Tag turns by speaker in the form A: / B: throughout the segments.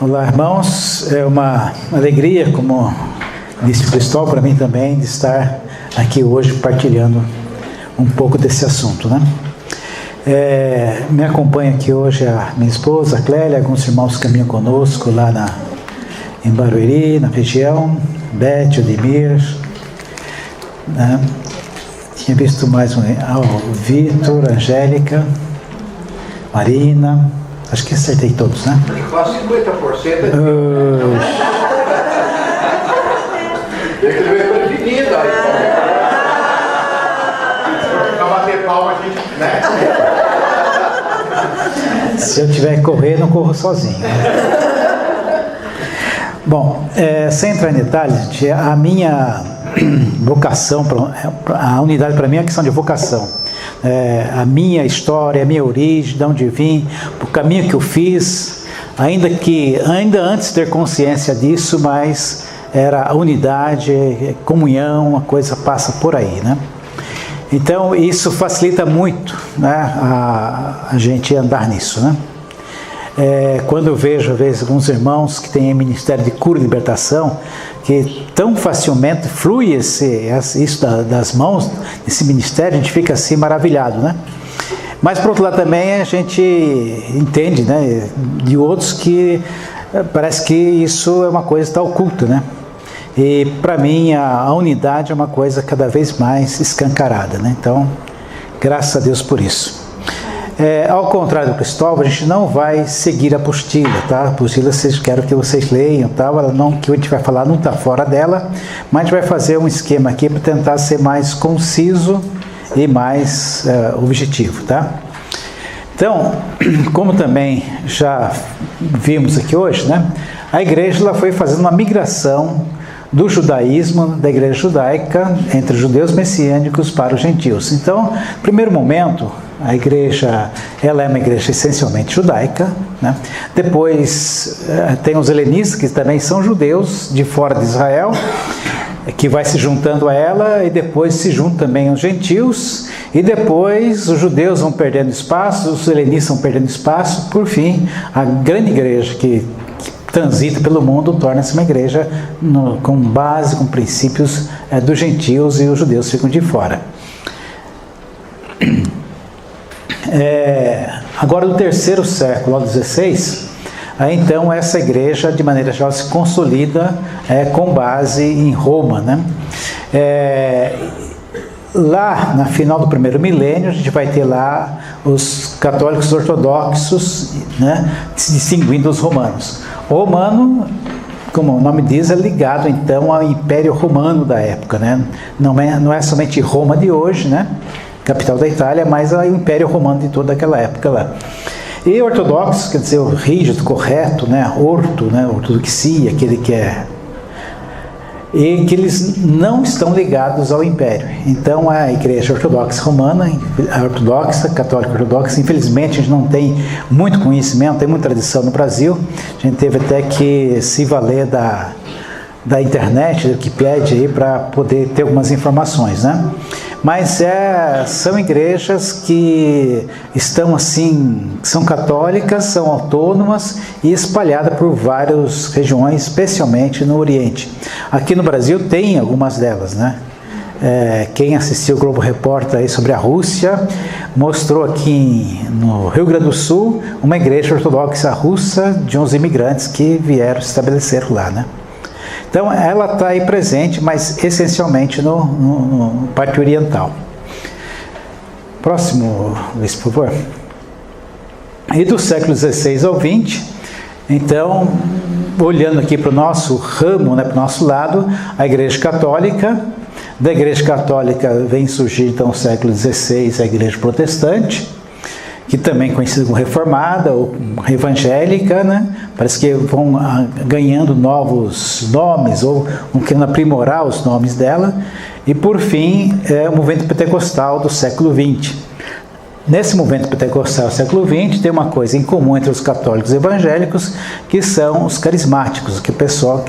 A: Olá, irmãos, é uma alegria, como disse o Cristóvão, para mim também, de estar aqui hoje partilhando um pouco desse assunto, né? Me acompanha aqui hoje a minha esposa, a Clélia, alguns irmãos que caminham conosco lá em Barueri, na região, Beth, Odemir, né? Tinha visto mais o Vitor, Angélica, Marina, acho que acertei todos, né?
B: Quase 50%.
A: Se eu tiver que correr, não corro sozinho. Bom, sem entrar em detalhes, a minha vocação, a unidade para mim é a questão de vocação. A minha história, a minha origem, de onde vim, o caminho que eu fiz, ainda antes de ter consciência disso, mas era a unidade, comunhão, a coisa passa por aí, né? Então isso facilita muito, né, a gente andar nisso, né? Quando eu vejo, às vezes, alguns irmãos que têm ministério de cura e libertação, que tão facilmente flui isso das mãos, esse ministério, a gente fica assim maravilhado, né? Mas, por outro lado, também a gente entende, né, de outros que parece que isso é uma coisa que está oculta, né? E, para mim, a unidade é uma coisa cada vez mais escancarada, né? Então, graças a Deus por isso. Ao contrário do Cristóvão, a gente não vai seguir a apostila, tá? A apostila, quero que vocês leiam, tá? O que a gente vai falar não está fora dela, mas a gente vai fazer um esquema aqui para tentar ser mais conciso e mais objetivo, tá? Então, como também já vimos aqui hoje, né? A igreja ela foi fazendo uma migração do judaísmo, da igreja judaica, entre os judeus messiânicos para os gentios. Então, no primeiro momento, a igreja, ela é uma igreja essencialmente judaica, né? Depois tem os helenistas, que também são judeus de fora de Israel, que vai se juntando a ela, e depois se juntam também os gentios, e depois os judeus vão perdendo espaço, os helenistas vão perdendo espaço, por fim, a grande igreja que transita pelo mundo torna-se uma igreja com base, com princípios dos gentios, e os judeus ficam de fora. Agora, no terceiro século, ao XVI, então essa igreja, de maneira geral, se consolida com base em Roma, né? Lá, na final do primeiro milênio, a gente vai ter lá os católicos ortodoxos, né, se distinguindo dos romanos. O romano, como o nome diz, é ligado então ao Império Romano da época, né? Não é somente Roma de hoje, né, capital da Itália, mas o Império Romano de toda aquela época lá. E ortodoxo, quer dizer, o rígido, correto, né, ortodoxia, aquele que é... E que eles não estão ligados ao Império. Então, a igreja ortodoxa romana, a ortodoxa, católica ortodoxa, infelizmente a gente não tem muito conhecimento, tem muita tradição no Brasil. A gente teve até que se valer da internet, da Wikipédia, aí, para poder ter algumas informações, né? Mas são igrejas que estão assim, são católicas, são autônomas e espalhadas por várias regiões, especialmente no Oriente. Aqui no Brasil tem algumas delas, né? Quem assistiu o Globo Repórter aí sobre a Rússia, mostrou aqui no Rio Grande do Sul uma igreja ortodoxa russa de uns imigrantes que vieram se estabelecer lá, né? Então, ela está aí presente, mas essencialmente no parte oriental. Próximo, Luiz, por favor. E do século XVI ao XX, então, olhando aqui para o nosso ramo, né, para o nosso lado, a Igreja Católica. Da Igreja Católica vem surgir, então, no século XVI, a Igreja Protestante, que também é conhecida como reformada ou evangélica, né? Parece que vão ganhando novos nomes ou vão querendo aprimorar os nomes dela. E, por fim, o movimento pentecostal do século XX. Nesse movimento pentecostal do século XX, tem uma coisa em comum entre os católicos evangélicos, que são os carismáticos, que é o pessoal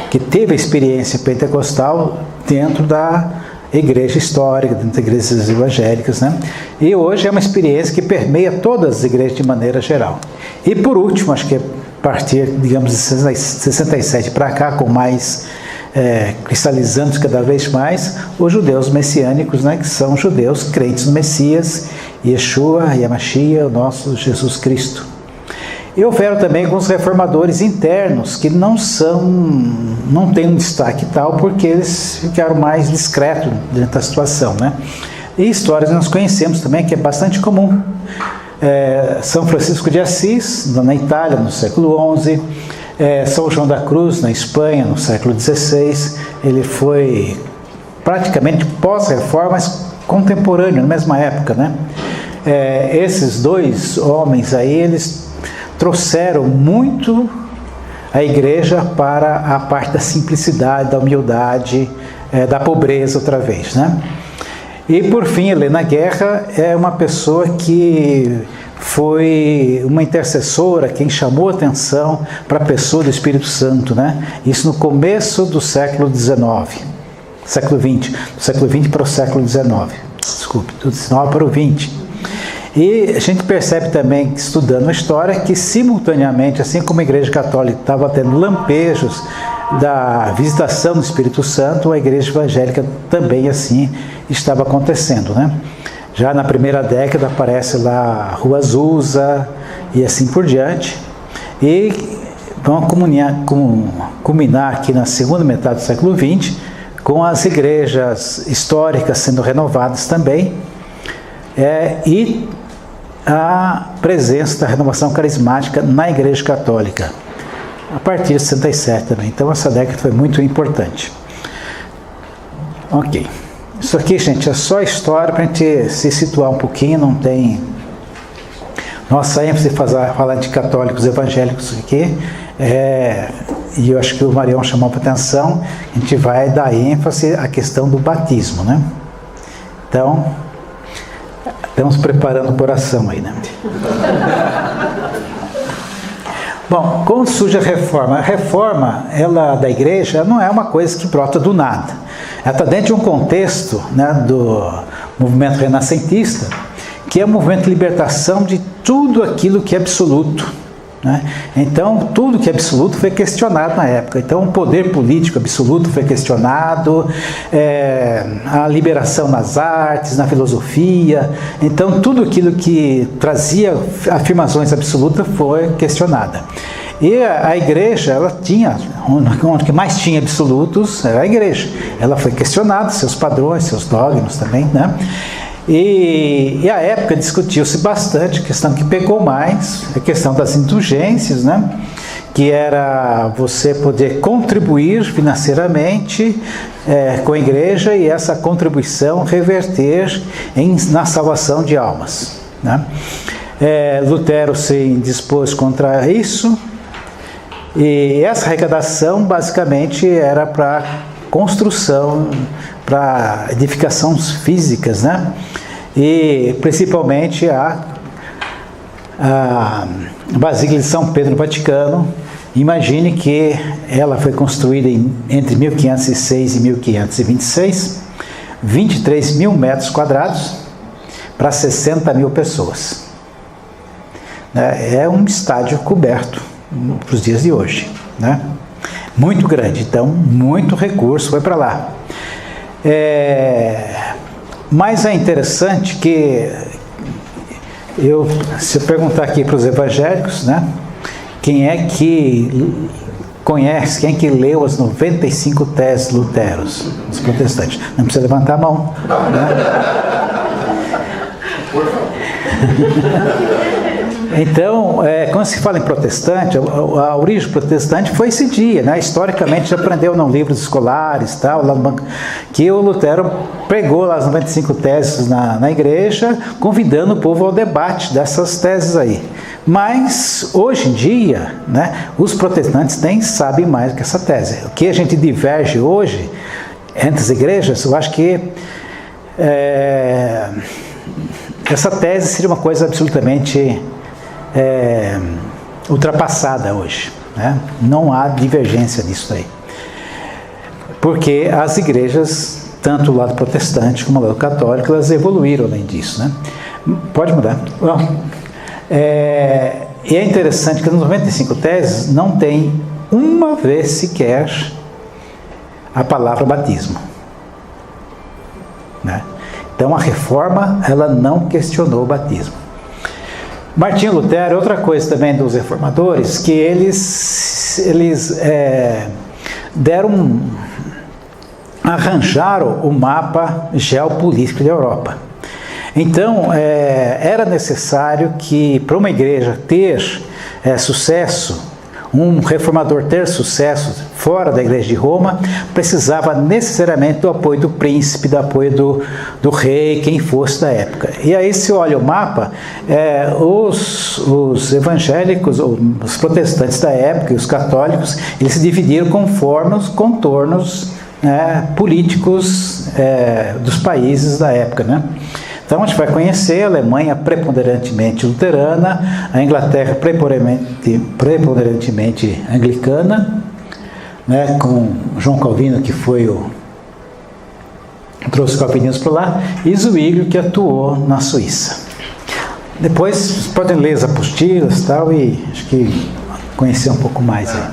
A: que teve a experiência pentecostal dentro da igreja histórica, dentro das igrejas evangélicas, né? E hoje é uma experiência que permeia todas as igrejas de maneira geral. E por último, acho que partir, digamos, de 67 para cá, com mais cristalizando cada vez mais, os judeus messiânicos, né, que são judeus crentes no Messias, Yeshua, Yamashia, o nosso Jesus Cristo. E houveram também alguns reformadores internos que não têm um destaque tal, porque eles ficaram mais discretos dentro da situação, né? E histórias nós conhecemos também, que é bastante comum. São Francisco de Assis, na Itália, no século XI, São João da Cruz, na Espanha, no século XVI, ele foi praticamente pós-reforma, mas contemporâneo, na mesma época, né? Esses dois homens aí, eles trouxeram muito a igreja para a parte da simplicidade, da humildade, da pobreza outra vez, né? E por fim, Helena Guerra é uma pessoa que foi uma intercessora, quem chamou atenção para a pessoa do Espírito Santo, né? Isso no começo do século XIX, século XX, do século XX para o século XIX, desculpe, do XIX para o XX. E a gente percebe também, estudando a história, que simultaneamente, assim como a Igreja Católica estava tendo lampejos da visitação do Espírito Santo, a Igreja Evangélica também assim estava acontecendo, né? Já na primeira década aparece lá a Rua Azusa e assim por diante. E vamos culminar aqui na segunda metade do século XX com as igrejas históricas sendo renovadas também, e a presença da renovação carismática na Igreja Católica, a partir de 67 também. Então essa década foi muito importante. Ok. Isso aqui, gente, é só história para a gente se situar um pouquinho, não tem... Nossa ênfase falar de católicos evangélicos aqui, e eu acho que o Marião chamou para atenção, a gente vai dar ênfase à questão do batismo, né? Então, estamos preparando o coração aí, né? Bom, como surge a reforma? A reforma, ela da igreja, não é uma coisa que brota do nada. Ela está dentro de um contexto, né, do movimento renascentista, que é o movimento de libertação de tudo aquilo que é absoluto, né? Então, tudo que é absoluto foi questionado na época. Então, o poder político absoluto foi questionado, a liberação nas artes, na filosofia. Então, tudo aquilo que trazia afirmações absolutas foi questionada. E a igreja, ela tinha, onde mais tinha absolutos era a igreja. Ela foi questionada, seus padrões, seus dogmas também, né? E a época discutiu-se bastante, a questão que pegou mais, a questão das indulgências, né? Que era você poder contribuir financeiramente com a igreja e essa contribuição reverter na salvação de almas, né? Lutero se dispôs contra isso, e essa arrecadação basicamente era para construção, para edificações físicas, né? E principalmente a Basílica de São Pedro no Vaticano. Imagine que ela foi construída entre 1506 e 1526, 23 mil metros quadrados para 60 mil pessoas. É um estádio coberto para os dias de hoje, né? Muito grande, então muito recurso foi para lá. Mas é interessante que se eu perguntar aqui para os evangélicos, né, quem é que conhece, quem é que leu as 95 teses Luteros, os protestantes? Não precisa levantar a mão, né? Então, quando se fala em protestante, a origem protestante foi esse dia, né? Historicamente, já aprendeu nos livros escolares, tal, que o Lutero pregou lá as 95 teses na igreja, convidando o povo ao debate dessas teses aí. Mas, hoje em dia, né, os protestantes nem sabem mais que essa tese. O que a gente diverge hoje entre as igrejas, eu acho que essa tese seria uma coisa absolutamente ultrapassada hoje, né? Não há divergência nisso aí, porque as igrejas, tanto o lado protestante como o lado católico, elas evoluíram além disso, né? Pode mudar. E é interessante que nos 95 teses não tem uma vez sequer a palavra batismo, né? Então a reforma, ela não questionou o batismo. Martinho Lutero, outra coisa também dos reformadores, que eles arranjaram o mapa geopolítico da Europa. Então, era necessário que, para uma igreja ter sucesso, um reformador ter sucesso fora da igreja de Roma, precisava necessariamente do apoio do príncipe, do apoio do rei, quem fosse da época. E aí, se olha o mapa, os evangélicos, os protestantes da época e os católicos, eles se dividiram conforme os contornos políticos dos países da época, né? Então a gente vai conhecer a Alemanha preponderantemente luterana, a Inglaterra preponderantemente anglicana, né, com João Calvino, que trouxe o calvinismo para lá, e Zwinglio, que atuou na Suíça. Depois podem ler as apostilas e tal, e acho que conhecer um pouco mais aí.